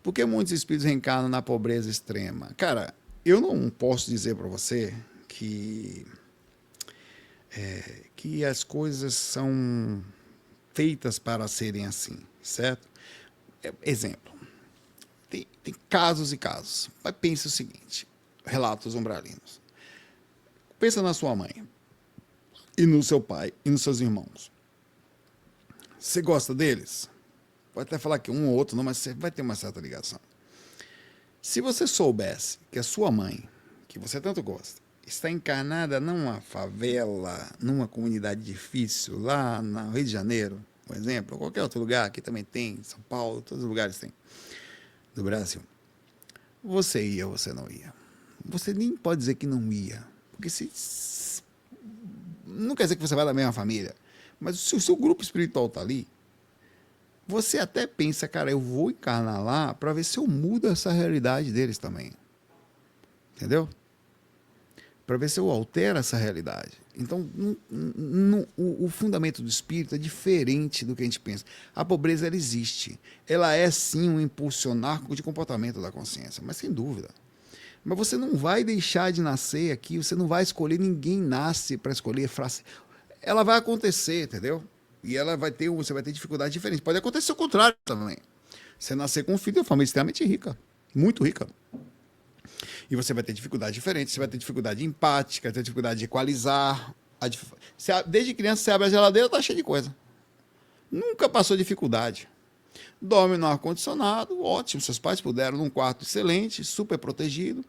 Por que muitos espíritos reencarnam na pobreza extrema? Cara, eu não posso dizer para você que, que as coisas são feitas para serem assim, certo? Exemplo, tem casos e casos. Mas pense o seguinte, relatos umbralinos. Pensa na sua mãe, e no seu pai, e nos seus irmãos. Você gosta deles? Pode até falar que um ou outro não, mas você vai ter uma certa ligação. Se você soubesse que a sua mãe, que você tanto gosta, está encarnada numa favela, numa comunidade difícil, lá no Rio de Janeiro, por exemplo, ou qualquer outro lugar, aqui também tem, São Paulo, todos os lugares tem, do Brasil, você ia ou você não ia? Você nem pode dizer que não ia, porque se não quer dizer que você vai da mesma família, mas se o seu grupo espiritual está ali, você até pensa, cara, eu vou encarnar lá para ver se eu mudo essa realidade deles também. Entendeu? Para ver se eu altero essa realidade. Então, o fundamento do espírito é diferente do que a gente pensa. A pobreza, ela existe. Ela é, sim, um impulsionar de comportamento da consciência, mas sem dúvida. Mas você não vai deixar de nascer aqui, você não vai escolher, ninguém nasce para escolher frase. Ela vai acontecer, entendeu? E ela você vai ter dificuldades diferentes. Pode acontecer o contrário também. Você nascer com um filho de uma família extremamente rica, muito rica. E você vai ter dificuldades diferentes, você vai ter dificuldade empática, vai ter dificuldade de equalizar. Desde criança você abre a geladeira, tá cheio de coisa. Nunca passou dificuldade. Dorme no ar-condicionado, ótimo. Seus pais puderam num quarto excelente, super protegido.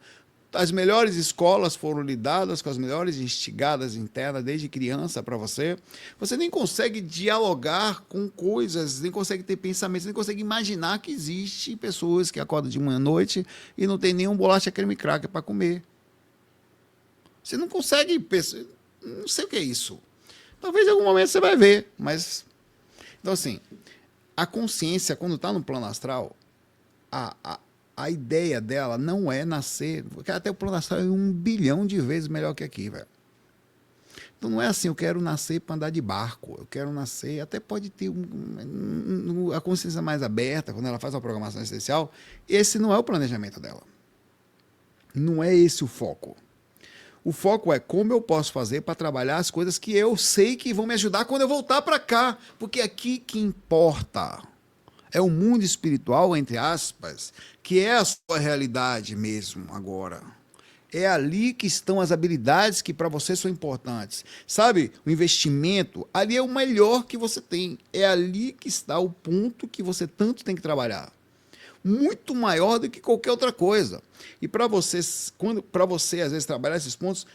As melhores escolas foram lhe dadas, com as melhores instigadas internas desde criança para você. Você nem consegue dialogar com coisas, nem consegue ter pensamentos, nem consegue imaginar que existe pessoas que acordam de manhã à noite e não tem nenhum bolacha creme cracker para comer. Você não consegue pensar, não sei o que é isso. Talvez em algum momento você vai ver, mas... Então, assim, a consciência, quando está no plano astral, a ideia dela não é nascer, porque até o plano astral é 1 bilhão de vezes melhor que aqui, velho. Então não é assim, eu quero nascer para andar de barco, eu quero nascer, até pode ter a consciência mais aberta, quando ela faz uma programação essencial, esse não é o planejamento dela. Não é esse o foco. O foco é como eu posso fazer para trabalhar as coisas que eu sei que vão me ajudar quando eu voltar para cá, porque é aqui que importa. É o mundo espiritual, entre aspas, que é a sua realidade mesmo agora. É ali que estão as habilidades que para você são importantes. Sabe, o investimento, ali é o melhor que você tem. É ali que está o ponto que você tanto tem que trabalhar. Muito maior do que qualquer outra coisa. E para você, às vezes, trabalhar esses pontos,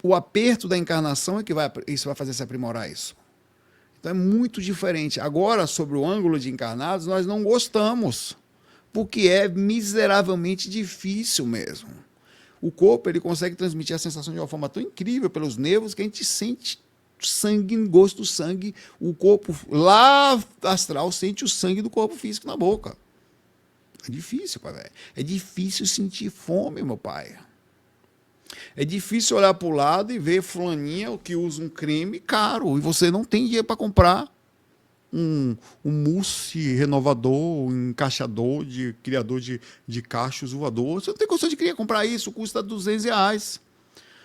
o aperto da encarnação é que isso vai fazer se aprimorar isso. Então é muito diferente. Agora, sobre o ângulo de encarnados, nós não gostamos, porque é miseravelmente difícil mesmo. O corpo ele consegue transmitir a sensação de uma forma tão incrível pelos nervos que a gente sente sangue, gosto do sangue. O corpo lá astral sente o sangue do corpo físico na boca. É difícil, pai, velho. É difícil sentir fome, meu pai. É difícil olhar para o lado e ver fulaninha que usa um creme caro e você não tem dinheiro para comprar um mousse renovador, um encaixador, criador de cachos voador. Você não tem condição de comprar isso, custa R$ 200.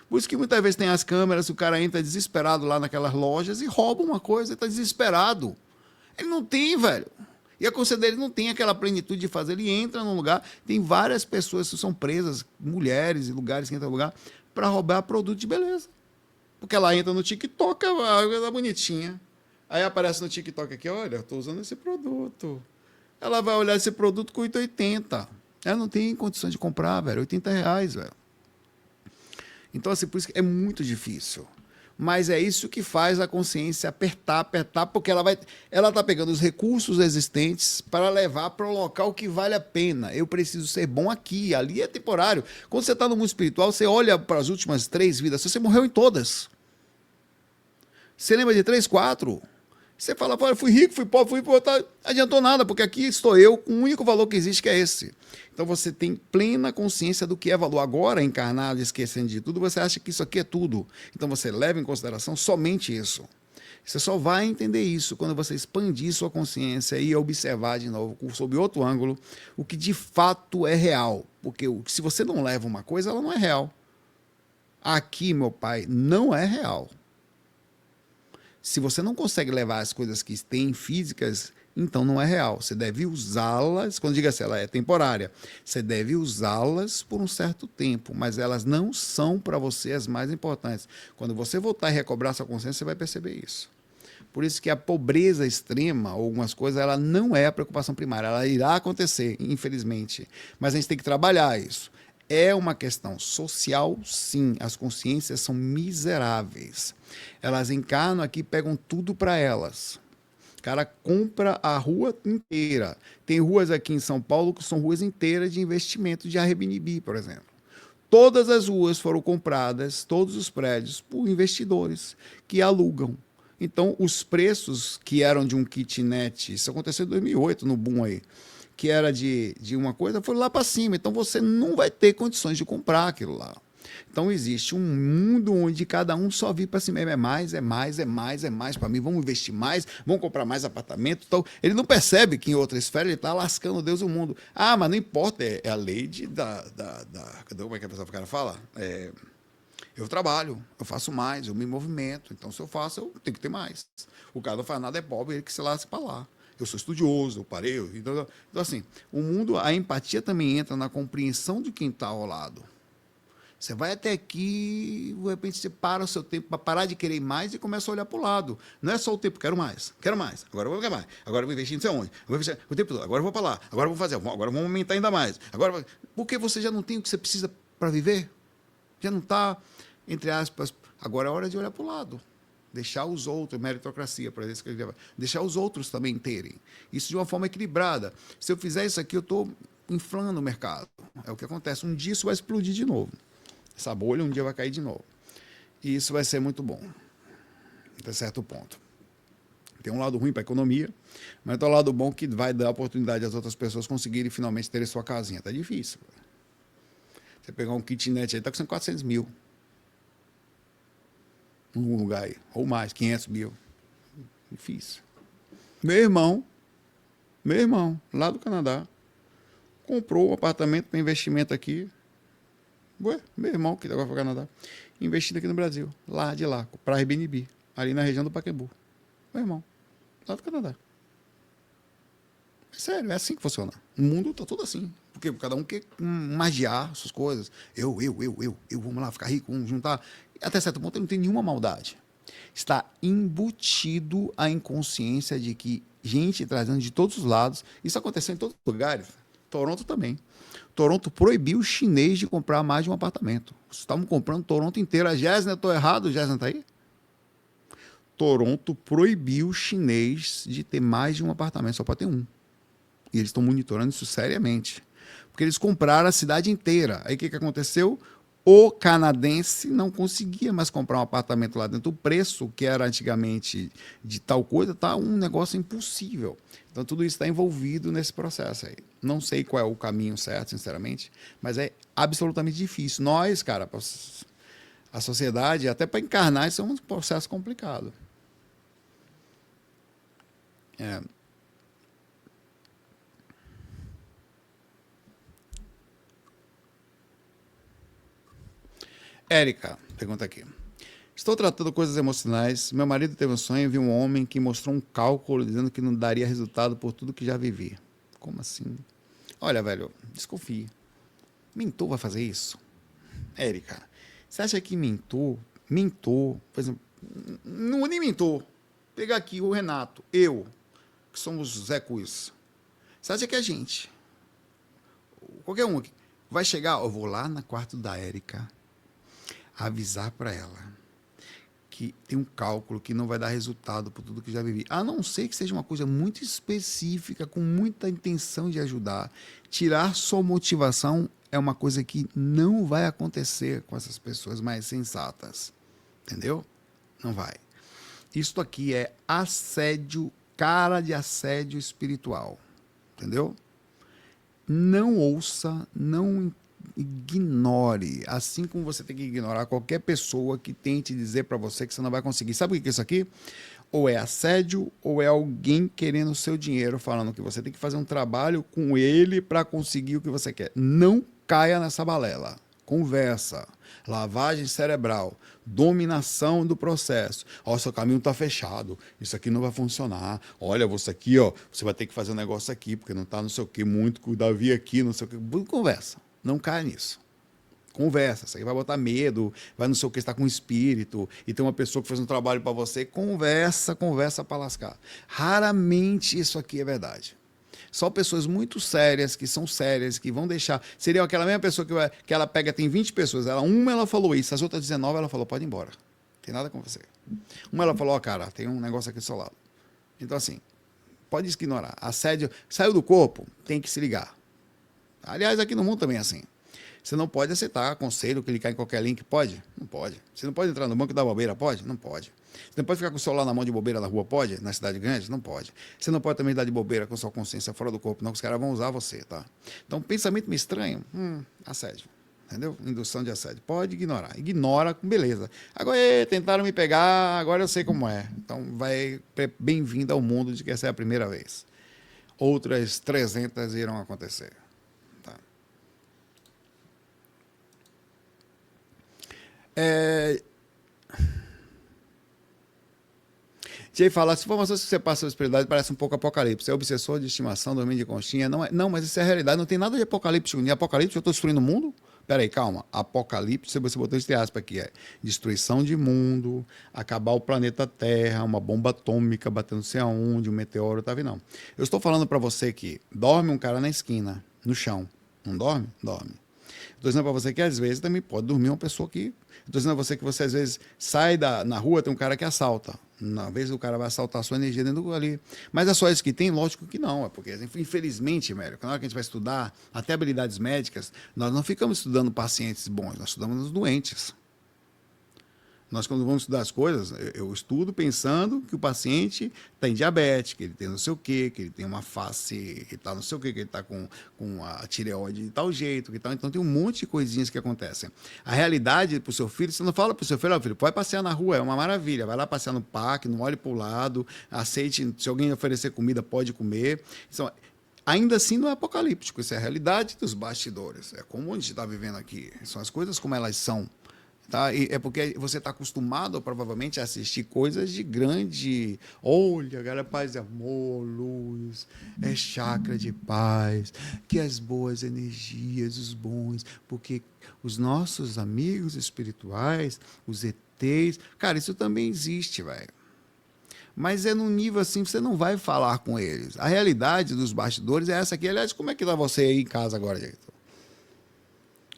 Por isso que muitas vezes tem as câmeras, o cara entra desesperado lá naquelas lojas e rouba uma coisa, ele está desesperado. Ele não tem, velho. E a consciência dele não tem aquela plenitude de fazer. Ele entra num lugar, tem várias pessoas que são presas, mulheres e lugares que entram no lugar, para roubar produto de beleza. Porque ela entra no TikTok, ela é bonitinha. Aí aparece no TikTok aqui, olha, eu estou usando esse produto. Ela vai olhar esse produto com 8,80. Ela não tem condições de comprar, velho. R$ 80, velho. Então, assim, por isso que é muito difícil. Mas é isso que faz a consciência apertar, porque ela está pegando os recursos existentes para levar para o local que vale a pena. Eu preciso ser bom aqui, ali é temporário. Quando você está no mundo espiritual, você olha para as últimas 3 vidas, você morreu em todas. Você lembra de 3, 4? Você fala, fui rico, fui pobre, não adiantou nada, porque aqui estou eu com o único valor que existe, que é esse. Então você tem plena consciência do que é valor. Agora, encarnado, esquecendo de tudo, você acha que isso aqui é tudo. Então você leva em consideração somente isso. Você só vai entender isso quando você expandir sua consciência e observar de novo, sob outro ângulo, o que de fato é real. Porque se você não leva uma coisa, ela não é real. Aqui, meu pai, não é real. Se você não consegue levar as coisas que têm físicas, então não é real. Você deve usá-las, quando diga assim, ela é temporária, você deve usá-las por um certo tempo, mas elas não são para você as mais importantes. Quando você voltar e recobrar sua consciência, você vai perceber isso. Por isso que a pobreza extrema, ou algumas coisas, ela não é a preocupação primária. Ela irá acontecer, infelizmente. Mas a gente tem que trabalhar isso. É uma questão social, sim. As consciências são miseráveis. Elas encarnam aqui e pegam tudo para elas. O cara compra a rua inteira. Tem ruas aqui em São Paulo que são ruas inteiras de investimento de Airbnb, por exemplo. Todas as ruas foram compradas, todos os prédios, por investidores que alugam. Então, os preços que eram de um kitnet, isso aconteceu em 2008, no boom aí, que era de uma coisa, foram lá para cima. Então, você não vai ter condições de comprar aquilo lá. Então, existe um mundo onde cada um só vive para si mesmo. É mais, é mais, é mais, é mais para mim. Vamos investir mais, vamos comprar mais apartamento. Então, ele não percebe que em outra esfera ele está lascando Deus e o mundo. Ah, mas não importa, é a lei como é que a pessoa cara fala? Eu trabalho, eu faço mais, eu me movimento. Então, se eu faço, eu tenho que ter mais. O cara não faz nada, é pobre, ele que se lasca para lá. Eu sou estudioso, eu parei. Então, assim, o mundo, a empatia também entra na compreensão de quem está ao lado. Você vai até aqui, de repente você para o seu tempo para parar de querer mais e começa a olhar para o lado. Não é só o tempo, quero mais, agora eu vou querer mais, agora eu vou investir não sei onde, eu vou investir o tempo todo, agora eu vou para lá, agora eu vou fazer, agora vamos aumentar ainda mais. Agora, porque você já não tem o que você precisa para viver? Já não está, entre aspas, agora é hora de olhar para o lado. Deixar os outros, meritocracia, para isso que ele vai, deixar os outros também terem. Isso de uma forma equilibrada. Se eu fizer isso aqui, eu estou inflando o mercado. É o que acontece. Um dia isso vai explodir de novo. Essa bolha um dia vai cair de novo. E isso vai ser muito bom, até certo ponto. Tem um lado ruim para a economia, mas tem um lado bom que vai dar oportunidade às outras pessoas conseguirem finalmente ter sua casinha. Está difícil. Você pegar um kitnet aí, está custando 400 mil. Num lugar aí. Ou mais, 500 mil. Difícil. Meu irmão, lá do Canadá, comprou um apartamento para investimento aqui. Ué, meu irmão, que agora foi para o Canadá, investindo aqui no Brasil, lá de lá, para Airbnb, ali na região do Pacaembu. Meu irmão, lá do Canadá. É sério, é assim que funciona. O mundo está todo assim. Porque cada um quer magiar suas coisas. Eu, vamos lá, ficar rico, vamos juntar. E até certo ponto ele não tem nenhuma maldade. Está embutido a inconsciência de que gente trazendo de todos os lados, isso aconteceu em todos os lugares. Toronto também. Toronto proibiu o chinês de comprar mais de um apartamento. Estavam comprando Toronto inteira. A Jéssica, estou errado? Jéssica está aí? Toronto proibiu o chinês de ter mais de um apartamento, só pode ter um. E eles estão monitorando isso seriamente. Porque eles compraram a cidade inteira. Aí o que aconteceu? O canadense não conseguia mais comprar um apartamento lá dentro. O preço que era antigamente de tal coisa está um negócio impossível. Então tudo isso está envolvido nesse processo aí. Não sei qual é o caminho certo, sinceramente, mas é absolutamente difícil. Nós, cara, a sociedade, até para encarnar, isso é um processo complicado. Érica, pergunta aqui. Estou tratando coisas emocionais. Meu marido teve um sonho e viu um homem que mostrou um cálculo dizendo que não daria resultado por tudo que já vivi. Como assim? Olha, velho, desconfie. Mentor vai fazer isso? Érica, você acha que mentor, por exemplo, não nem mentor. Pegar aqui o Renato, eu, que somos Zé Cus. Você acha que a gente, qualquer um aqui, vai chegar, eu vou lá no quarto da Érica, avisar para ela que tem um cálculo que não vai dar resultado por tudo que já vivi. A não ser que seja uma coisa muito específica, com muita intenção de ajudar. Tirar sua motivação é uma coisa que não vai acontecer com essas pessoas mais sensatas. Entendeu? Não vai. Isto aqui é assédio, cara de assédio espiritual. Entendeu? Não ouça, não ignore, assim como você tem que ignorar qualquer pessoa que tente dizer para você que você não vai conseguir. Sabe o que é isso aqui? ou é assédio, ou é alguém querendo o seu dinheiro, falando que você tem que fazer um trabalho com ele para conseguir o que você quer. Não caia nessa balela. Conversa, lavagem cerebral, dominação do processo. Ó, seu caminho está fechado, isso aqui não vai funcionar. Olha, você aqui, ó, você vai ter que fazer um negócio aqui, porque não está não sei o que, muito com o Davi aqui, não sei o que. Conversa, não caia nisso. Conversa, isso aí vai botar medo, vai não sei o que, está com espírito, e tem uma pessoa que fez um trabalho para você, conversa para lascar. Raramente isso aqui é verdade. Só pessoas muito sérias, que são sérias, que vão deixar. Seria aquela mesma pessoa que ela pega, tem 20 pessoas, ela falou isso, as outras 19 ela falou, pode ir embora. Não tem nada com você. Uma ela falou, ó, cara, tem um negócio aqui do seu lado. Então, assim, pode ignorar. Assédio, saiu do corpo, tem que se ligar. Aliás, aqui no mundo também é assim. Você não pode aceitar conselho, clicar em qualquer link, pode? Não pode. Você não pode entrar no banco da bobeira, pode? Não pode. Você não pode ficar com o celular na mão de bobeira na rua, pode? Na cidade grande? Não pode. Você não pode também dar de bobeira com sua consciência fora do corpo, não, que os caras vão usar você, tá? Então, pensamento meio estranho, assédio. Entendeu? Indução de assédio. Pode ignorar. Ignora, beleza. Agora, tentaram me pegar, agora eu sei como é. Então, bem-vindo ao mundo de que essa é a primeira vez. Outras 300 irão acontecer. Jay fala, as informações que você passa sobre espiritualidade parece um pouco apocalipse. É obsessor de estimação, dormindo de conchinha. Não, mas isso é a realidade. Não tem nada de apocalíptico. Nem apocalipse, eu estou destruindo o mundo? Peraí, calma. Apocalipse, você botou entre aspas aqui, é destruição de mundo, acabar o planeta Terra, uma bomba atômica batendo não sei aonde, um meteoro, tá vendo? Não. Eu estou falando para você que dorme um cara na esquina, no chão. Não dorme? Dorme. Estou dizendo para você que às vezes também pode dormir uma pessoa que... Estou dizendo a você que você às vezes sai na rua, tem um cara que assalta. Na vez o cara vai assaltar a sua energia dentro ali. Mas é só isso que tem? Lógico que não. É porque, infelizmente, Mérico, na hora que a gente vai estudar até habilidades médicas, nós não ficamos estudando pacientes bons, nós estudamos os doentes. Nós, quando vamos estudar as coisas, eu estudo pensando que o paciente tem diabetes, que ele tem não sei o quê, que ele tem uma face que está não sei o quê, que ele está com a tireoide de tal jeito, que tal. Então tem um monte de coisinhas que acontecem. A realidade para o seu filho, você não fala para o seu filho, filho, pode passear na rua, é uma maravilha, vai lá passear no parque, não olhe para o lado, aceite, se alguém oferecer comida, pode comer. Então, ainda assim não é apocalíptico, isso é a realidade dos bastidores. É como a gente está vivendo aqui, são as coisas como elas são. Tá? E é porque você está acostumado, provavelmente, a assistir coisas de grande... Olha, galera, paz e amor, luz, é chakra de paz, que as boas energias, os bons, porque os nossos amigos espirituais, os ETs... Cara, isso também existe, velho. Mas é num nível assim, você não vai falar com eles. A realidade dos bastidores é essa aqui. Aliás, como é que tá você aí em casa agora, gente?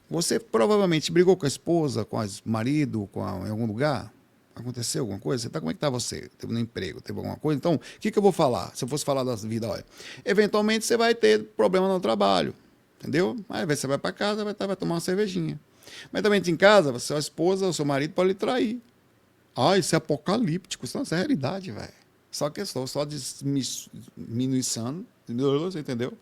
Você provavelmente brigou com a esposa, com o marido, em algum lugar? Aconteceu alguma coisa? Como é que está você? Teve um emprego, teve alguma coisa? Então, o que eu vou falar? Se eu fosse falar da vida, olha, eventualmente você vai ter problema no trabalho, entendeu? Aí você vai para casa, vai tomar uma cervejinha. Mas também em casa, sua esposa ou seu marido pode lhe trair. Ah, isso é apocalíptico, isso não é realidade, velho. Só que eu estou só diminuindo, você entendeu?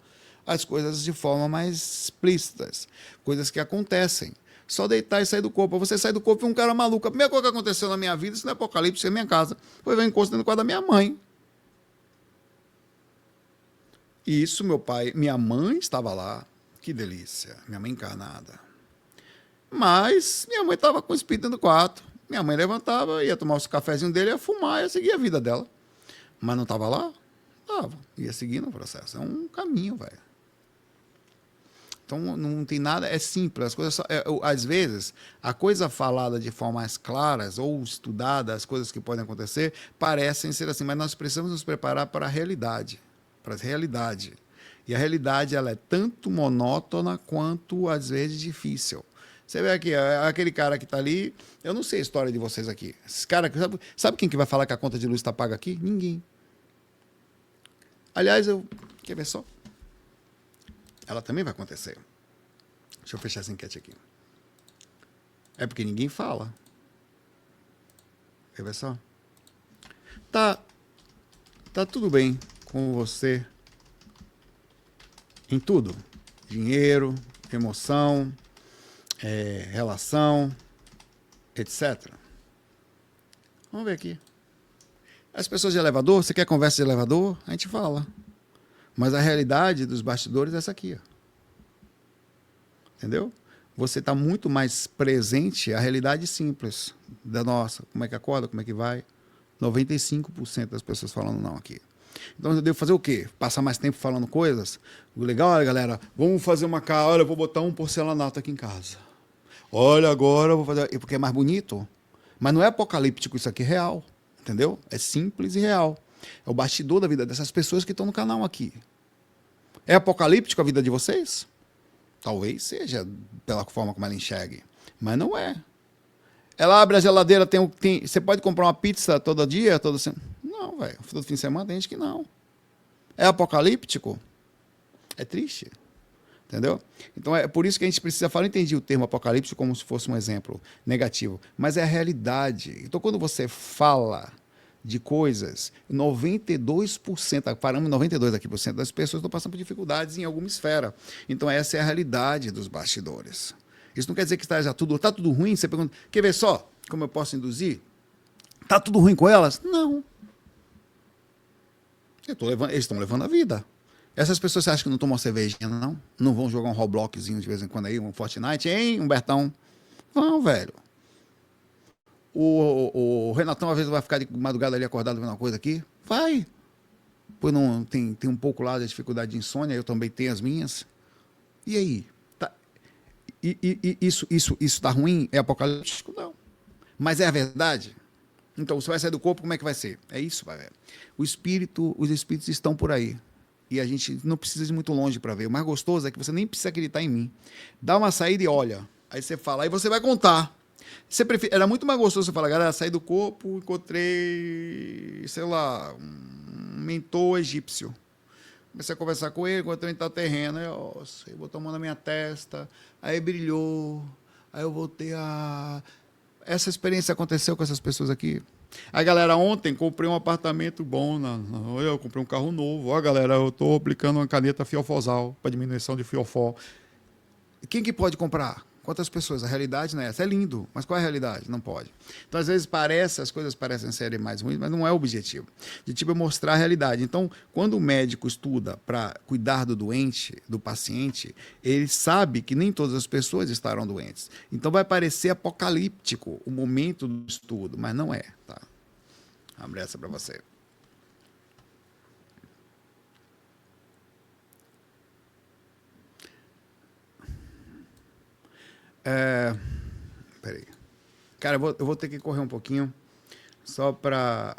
As coisas de forma mais explícitas, coisas que acontecem. Só deitar e sair do corpo. Você sai do corpo e um cara maluco. A primeira coisa que aconteceu na minha vida, isso não é apocalipse, é minha casa. Foi ver um encosto dentro do quarto da minha mãe. E isso, minha mãe estava lá. Que delícia, minha mãe encarnada. Mas minha mãe estava com o espírito dentro do quarto. Minha mãe levantava, ia tomar os cafezinhos dele, ia fumar, ia seguir a vida dela. Mas não estava lá? Estava. Ia seguindo o processo. É um caminho, velho. Então não tem nada, é simples. As coisas às vezes, a coisa falada de formas claras ou estudada, as coisas que podem acontecer, parecem ser assim, mas nós precisamos nos preparar para a realidade. Para a realidade. E a realidade ela é tanto monótona quanto, às vezes, difícil. Você vê aqui, aquele cara que está ali, eu não sei a história de vocês aqui. Esse cara, sabe quem que vai falar que a conta de luz está paga aqui? Ninguém. Aliás, quer ver só? Ela também vai acontecer. Deixa eu fechar essa enquete aqui. É porque ninguém fala. Quer ver só? Tá tudo bem com você em tudo. Dinheiro, emoção, relação, etc. Vamos ver aqui. As pessoas de elevador, você quer conversa de elevador? A gente fala. Mas a realidade dos bastidores é essa aqui. Ó. Entendeu? Você está muito mais presente à realidade simples da nossa. Como é que acorda, como é que vai. 95% das pessoas falando não aqui. Então eu devo fazer o quê? Passar mais tempo falando coisas? O legal, olha, galera, vamos fazer uma casa. Olha, eu vou botar um porcelanato aqui em casa. Olha, agora eu vou fazer. Porque é mais bonito. Mas não é apocalíptico, isso aqui é real. Entendeu? É simples e real. É o bastidor da vida dessas pessoas que estão no canal aqui. É apocalíptico a vida de vocês? Talvez seja, pela forma como ela enxergue. Mas não é. Ela abre a geladeira, você pode comprar uma pizza todo dia? Não, velho. Todo fim de semana tem gente que não. É apocalíptico? É triste. Entendeu? Então é por isso que a gente precisa falar. Eu entendi o termo apocalíptico como se fosse um exemplo negativo. Mas é a realidade. Então quando você fala de coisas, 92%, paramos em 92% aqui das pessoas estão passando por dificuldades em alguma esfera. Então essa é a realidade dos bastidores. Isso não quer dizer que está tudo ruim. Você pergunta, quer ver só como eu posso induzir? Está tudo ruim com elas? Não. Eles estão levando a vida. Essas pessoas, você acha que não tomam cervejinha, não? Não vão jogar um Robloxzinho de vez em quando aí, um Fortnite, hein, Humbertão? Vão, velho. O Renatão, às vezes, vai ficar de madrugada ali acordado vendo uma coisa aqui? Vai. Pois não, tem um pouco lá da dificuldade de insônia, eu também tenho as minhas. E aí? Tá, isso tá ruim? É apocalíptico? Não. Mas é a verdade? Então, você vai sair do corpo, como é que vai ser? É isso, vai ver. Os espíritos estão por aí. E a gente não precisa ir muito longe para ver. O mais gostoso é que você nem precisa acreditar em mim. Dá uma saída e olha. Aí você fala, aí você vai contar. Era muito mais gostoso você falar, galera, saí do corpo, encontrei, sei lá, um mentor egípcio. Comecei a conversar com ele, encontrei um intraterreno. Aí, nossa, ele botou a mão na minha testa, aí brilhou, aí eu voltei a... Essa experiência aconteceu com essas pessoas aqui. Aí, galera, ontem comprei um apartamento bom, eu comprei um carro novo. Ó, galera, eu estou aplicando uma caneta fiofosal para diminuição de fiofó. Quem que pode comprar? Quantas pessoas? A realidade não é essa. É lindo, mas qual é a realidade? Não pode. Então, às vezes, as coisas parecem serem mais ruins, mas não é o objetivo. O objetivo é mostrar a realidade. Então, quando o médico estuda para cuidar do doente, do paciente, ele sabe que nem todas as pessoas estarão doentes. Então, vai parecer apocalíptico o momento do estudo, mas não é. Tá? Abre essa para você. Peraí. Cara, eu vou ter que correr um pouquinho só pra...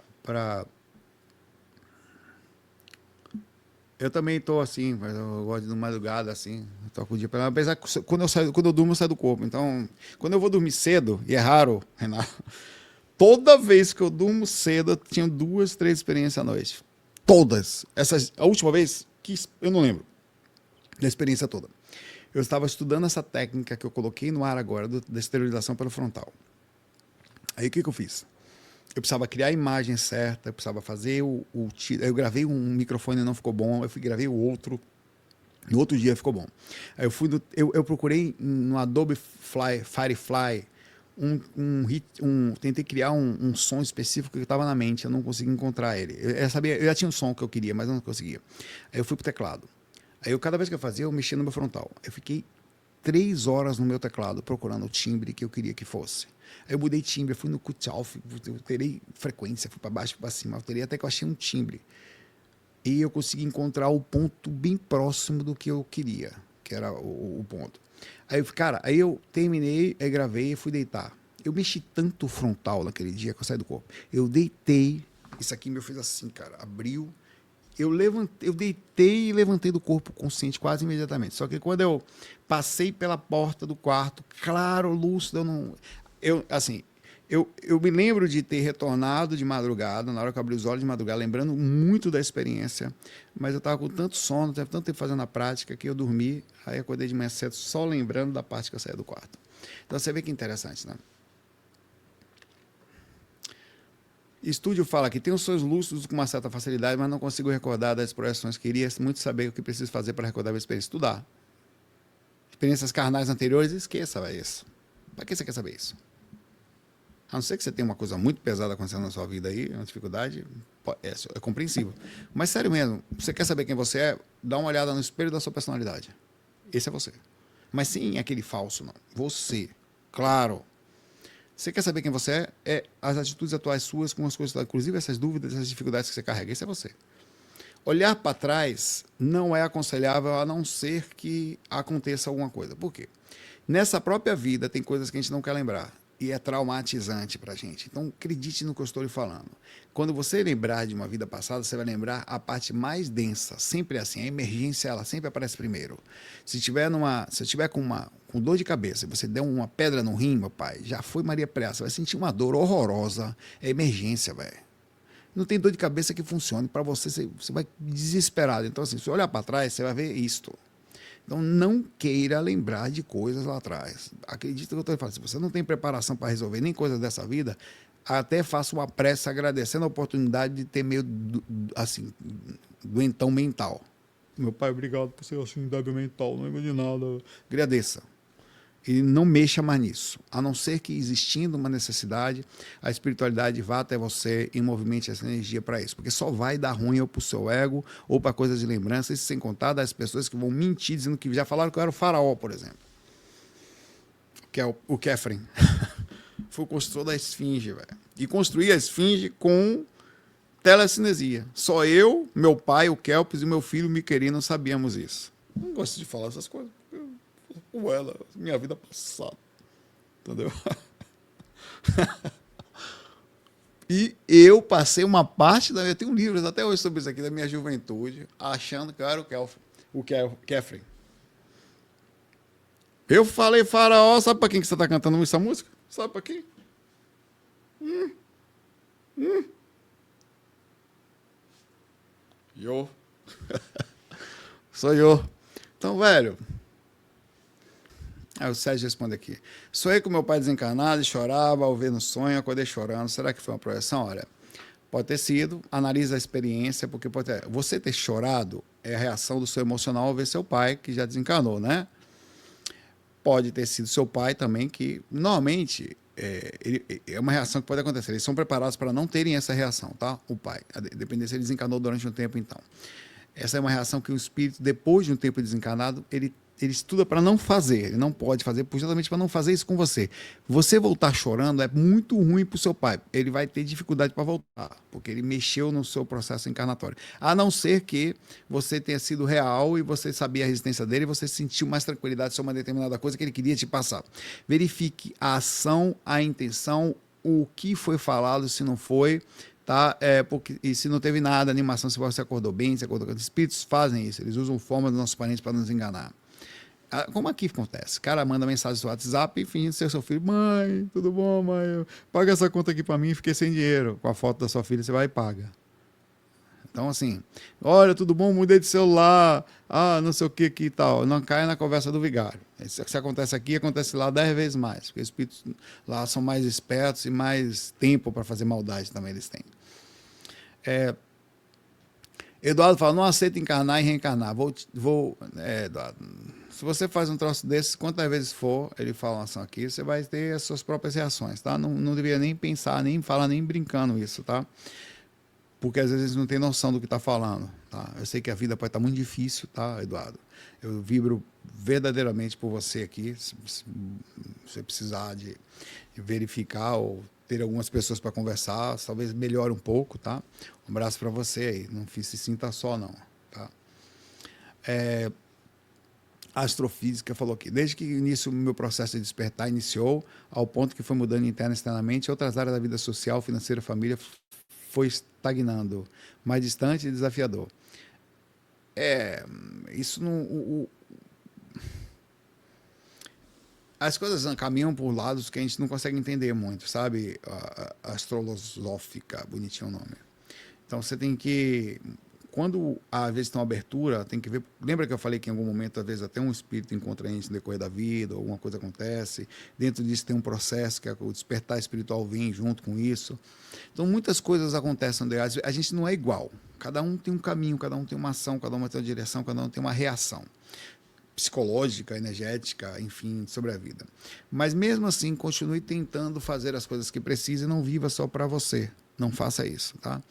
Eu também tô assim, mas eu gosto de madrugada assim, toco o dia pela... Apesar que quando eu durmo, eu saio do corpo. Então, quando eu vou dormir cedo, e é raro, Renato, toda vez que eu durmo cedo, eu tinha 2, 3 experiências à noite. Todas. A última vez, eu não lembro da experiência toda. Eu estava estudando essa técnica que eu coloquei no ar agora, da esterilização pelo frontal. Aí o que eu fiz? Eu precisava criar a imagem certa, eu precisava fazer eu gravei um microfone e não ficou bom, gravei o outro, no outro dia ficou bom. Aí eu procurei no Adobe Firefly tentei criar um som específico que estava na mente, eu não consegui encontrar ele. Eu já tinha um som que eu queria, mas eu não conseguia. Aí eu fui pro teclado. Aí cada vez que eu fazia, eu mexia no meu frontal. Eu fiquei 3 horas no meu teclado procurando o timbre que eu queria que fosse. Aí eu mudei timbre, fui no cut-off, eu terei frequência, fui para baixo, para cima, eu terei até que eu achei um timbre. E eu consegui encontrar o ponto bem próximo do que eu queria, que era o ponto. Aí eu terminei, aí gravei e fui deitar. Eu mexi tanto o frontal naquele dia que eu saí do corpo. Eu deitei, isso aqui me fez assim, cara, abriu. Eu deitei e levantei do corpo consciente quase imediatamente. Só que quando eu passei pela porta do quarto, claro, lúcido, eu me lembro de ter retornado de madrugada, na hora que eu abri os olhos de madrugada, lembrando muito da experiência, mas eu estava com tanto sono, teve tanto tempo fazendo a prática, que eu dormi, aí acordei de manhã cedo só lembrando da parte que eu saí do quarto. Então você vê que interessante, né? Estúdio fala que tenho sonhos lúcidos com uma certa facilidade, mas não consigo recordar das projeções. Queria muito saber o que preciso fazer para recordar a experiência. Estudar. Experiências carnais anteriores, esqueça isso. Para que você quer saber isso? A não ser que você tenha uma coisa muito pesada acontecendo na sua vida aí, uma dificuldade, é compreensível. Mas sério mesmo, você quer saber quem você é? Dá uma olhada no espelho da sua personalidade. Esse é você. Mas sim aquele falso, não. Você. Claro. Você quer saber quem você é? É as atitudes atuais suas com as coisas, inclusive essas dúvidas, essas dificuldades que você carrega. Esse é você. Olhar para trás não é aconselhável a não ser que aconteça alguma coisa. Por quê? Nessa própria vida tem coisas que a gente não quer lembrar e é traumatizante para a gente. Então acredite no que eu estou lhe falando. Quando você lembrar de uma vida passada, você vai lembrar a parte mais densa. Sempre é assim. A emergência ela sempre aparece primeiro. Se tiver com dor de cabeça, você der uma pedra no rim, meu pai, já foi Maria Pressa, vai sentir uma dor horrorosa. É emergência, velho. Não tem dor de cabeça que funcione para você, você vai desesperado. Então, assim, se você olhar para trás, você vai ver isto. Então, não queira lembrar de coisas lá atrás. Acredita que eu estou falando. Se você não tem preparação para resolver nem coisas dessa vida, até faça uma prece agradecendo a oportunidade de ter meio, assim, doentão mental. Meu pai, obrigado por ser assim, débil mental, não lembro de nada. Agradeça. E não mexa mais nisso. A não ser que existindo uma necessidade, a espiritualidade vá até você e movimente essa energia para isso. Porque só vai dar ruim ou para o seu ego ou para coisas de lembranças, sem contar das pessoas que vão mentir, dizendo que já falaram que eu era o faraó, por exemplo. Que é o Kefren. Foi o construtor da esfinge, velho. E construí a esfinge com telecinesia. Só eu, meu pai, o Kelps e meu filho Miquelino sabíamos isso. Não gosto de falar essas coisas. Com ela, minha vida passada. Entendeu? E eu passei uma parte da. Eu tenho livros até hoje sobre isso aqui, da minha juventude, achando que eu era o Kefren. Eu falei faraó, sabe pra quem que você tá cantando essa música? Sabe pra quem? Eu. Sou eu. Então, velho. Aí o Sérgio responde aqui. Sonhei com meu pai desencarnado e chorava ao ver no sonho, acordei chorando. Será que foi uma projeção? Olha, pode ter sido. Analisa a experiência, porque pode ter. Você ter chorado é a reação do seu emocional ao ver seu pai, que já desencarnou, né? Pode ter sido seu pai também, que normalmente é uma reação que pode acontecer. Eles são preparados para não terem essa reação, tá? O pai. Dependendo se ele desencarnou durante um tempo, então. Essa é uma reação que o espírito, depois de um tempo desencarnado, ele estuda para não fazer, ele não pode fazer, justamente para não fazer isso com você. Você voltar chorando é muito ruim para o seu pai. Ele vai ter dificuldade para voltar, porque ele mexeu no seu processo encarnatório. A não ser que você tenha sido real e você sabia a resistência dele e você sentiu mais tranquilidade sobre uma determinada coisa que ele queria te passar. Verifique a ação, a intenção, o que foi falado, se não foi. Tá? Porque, e se não teve nada, animação, se você acordou bem, se acordou. Os espíritos fazem isso, eles usam forma dos nossos parentes para nos enganar. Como aqui acontece? O cara manda mensagem no WhatsApp fingindo ser seu filho. Mãe, tudo bom, mãe? Paga essa conta aqui para mim, fiquei sem dinheiro. Com a foto da sua filha, você vai e paga. Então, assim, olha, tudo bom, mudei de celular, não sei o que e tal. Não cai na conversa do vigário. Se acontece aqui, acontece lá 10 vezes mais. Porque os espíritos lá são mais espertos e mais tempo para fazer maldade também eles têm. Eduardo fala, não aceita encarnar e reencarnar. Eduardo, se você faz um troço desse, quantas vezes for, ele fala uma ação aqui, você vai ter as suas próprias reações, tá? Não deveria nem pensar, nem falar, nem brincando isso, tá? Porque às vezes não tem noção do que está falando, tá? Eu sei que a vida pode estar muito difícil, tá, Eduardo? Eu vibro verdadeiramente por você aqui, se você precisar de verificar ou ter algumas pessoas para conversar, talvez melhore um pouco, tá? Um abraço para você aí, não se sinta só não, tá? A astrofísica falou aqui, desde que o início do meu processo de despertar iniciou, ao ponto que foi mudando interna e externamente, outras áreas da vida social, financeira, família, foi estagnando, mais distante e desafiador. Isso não... as coisas caminham por lados que a gente não consegue entender muito, sabe? A astrolosófica, bonitinho o nome. Então você tem que... Quando às vezes tem uma abertura, tem que ver. Lembra que eu falei que em algum momento, às vezes, até um espírito encontra a gente no decorrer da vida, alguma coisa acontece. Dentro disso tem um processo que é o despertar espiritual vem junto com isso. Então muitas coisas acontecem. A gente não é igual. Cada um tem um caminho, cada um tem uma ação, cada um tem uma direção, cada um tem uma reação. psicológica, energética, enfim, sobre a vida. Mas mesmo assim, continue tentando fazer as coisas que precisa e não viva só para você. Não faça isso, tá?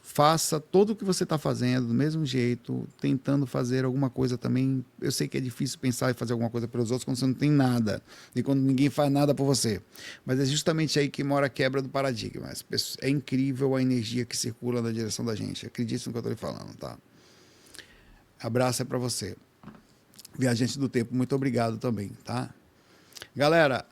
Faça todo o que você está fazendo do mesmo jeito, tentando fazer alguma coisa também. Eu sei que é difícil pensar em fazer alguma coisa pelos outros quando você não tem nada e quando ninguém faz nada por você. Mas é justamente aí que mora a quebra do paradigma. É incrível a energia que circula na direção da gente. Acredite no que eu estou lhe falando, tá? Abraço é para você. Viajante do tempo, muito obrigado também, tá? Galera,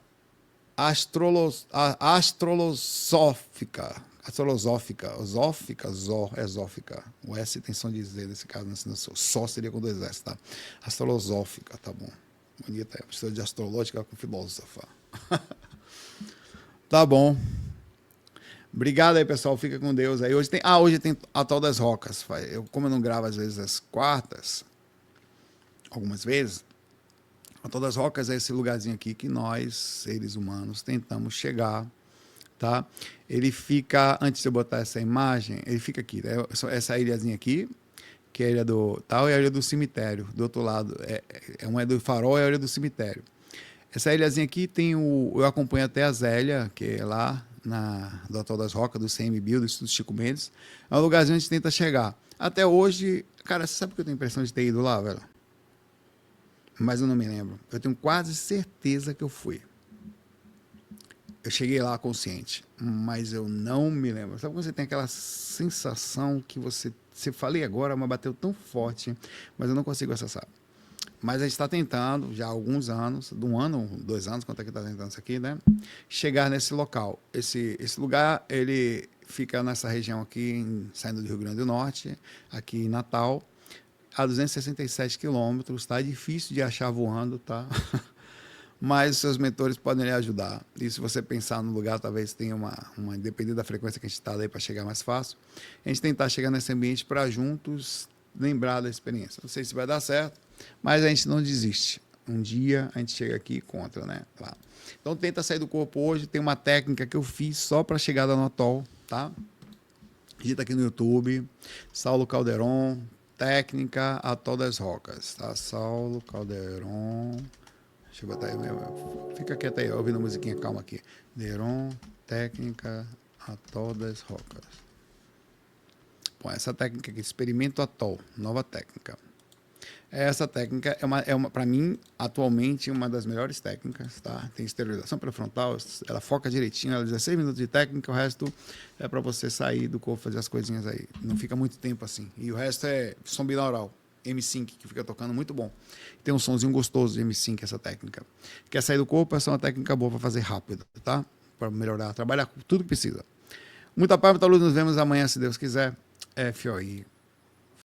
exófica. O S tem som de Z nesse caso, só seria com dois S, tá? Astrolosófica, tá bom. Bonita, é mistura de astrológica com filósofa. Tá bom. Obrigado aí, pessoal. Fica com Deus aí. Hoje tem a tal das rocas. Como eu não gravo às vezes às quartas, algumas vezes, a tal das rocas é esse lugarzinho aqui que nós, seres humanos, tentamos chegar, tá? Ele fica, antes de eu botar essa imagem, ele fica aqui, né? Essa ilhazinha aqui, que é a ilha do tal, e a ilha do cemitério, do outro lado, uma é do farol e a ilha do cemitério. Essa ilhazinha aqui tem eu acompanho até a Zélia, que é lá do Atol das Rocas, do CMBio, do Instituto Chico Mendes. É um lugarzinho onde a gente tenta chegar. Até hoje, cara, você sabe que eu tenho a impressão de ter ido lá, velho? Mas eu não me lembro. Eu tenho quase certeza que eu fui. Eu cheguei lá consciente, mas eu não me lembro. Sabe quando você tem aquela sensação que você falei agora, mas bateu tão forte, mas eu não consigo acessar. Mas a gente está tentando, já há alguns anos, de 1 ano, 2 anos, quanto é que está tentando isso aqui, né? Chegar nesse local. Esse lugar, ele fica nessa região aqui, saindo do Rio Grande do Norte, aqui em Natal, a 267 quilômetros, tá? É difícil de achar voando, tá? Mas os seus mentores podem lhe ajudar. E se você pensar no lugar, talvez tenha independente da frequência que a gente está aí para chegar mais fácil, a gente tentar chegar nesse ambiente para juntos lembrar da experiência. Não sei se vai dar certo, mas a gente não desiste. Um dia a gente chega aqui e encontra, né? Lá. Então tenta sair do corpo hoje. Tem uma técnica que eu fiz só para chegada no atol, tá? Digita aqui no YouTube, Saulo Calderon, técnica Atol das Rocas, tá? Saulo Calderon. Deixa eu botar aí. Fica quieto aí, ouvindo a musiquinha, calma aqui. Deron, técnica Atol das Rocas. Bom, essa técnica aqui, experimento atol, nova técnica. Essa técnica para mim, atualmente, uma das melhores técnicas, tá? Tem esterilização pela frontal, ela foca direitinho, ela 16 minutos de técnica, o resto é para você sair do corpo, fazer as coisinhas aí. Não fica muito tempo assim. E o resto é som binaural, M5, que fica tocando muito bom. Tem um sonzinho gostoso de M5, essa técnica. Quer sair do corpo, essa é uma técnica boa para fazer rápido, tá? Para melhorar, trabalhar com tudo que precisa. Muita paz, muita luz, nos vemos amanhã, se Deus quiser. FOI.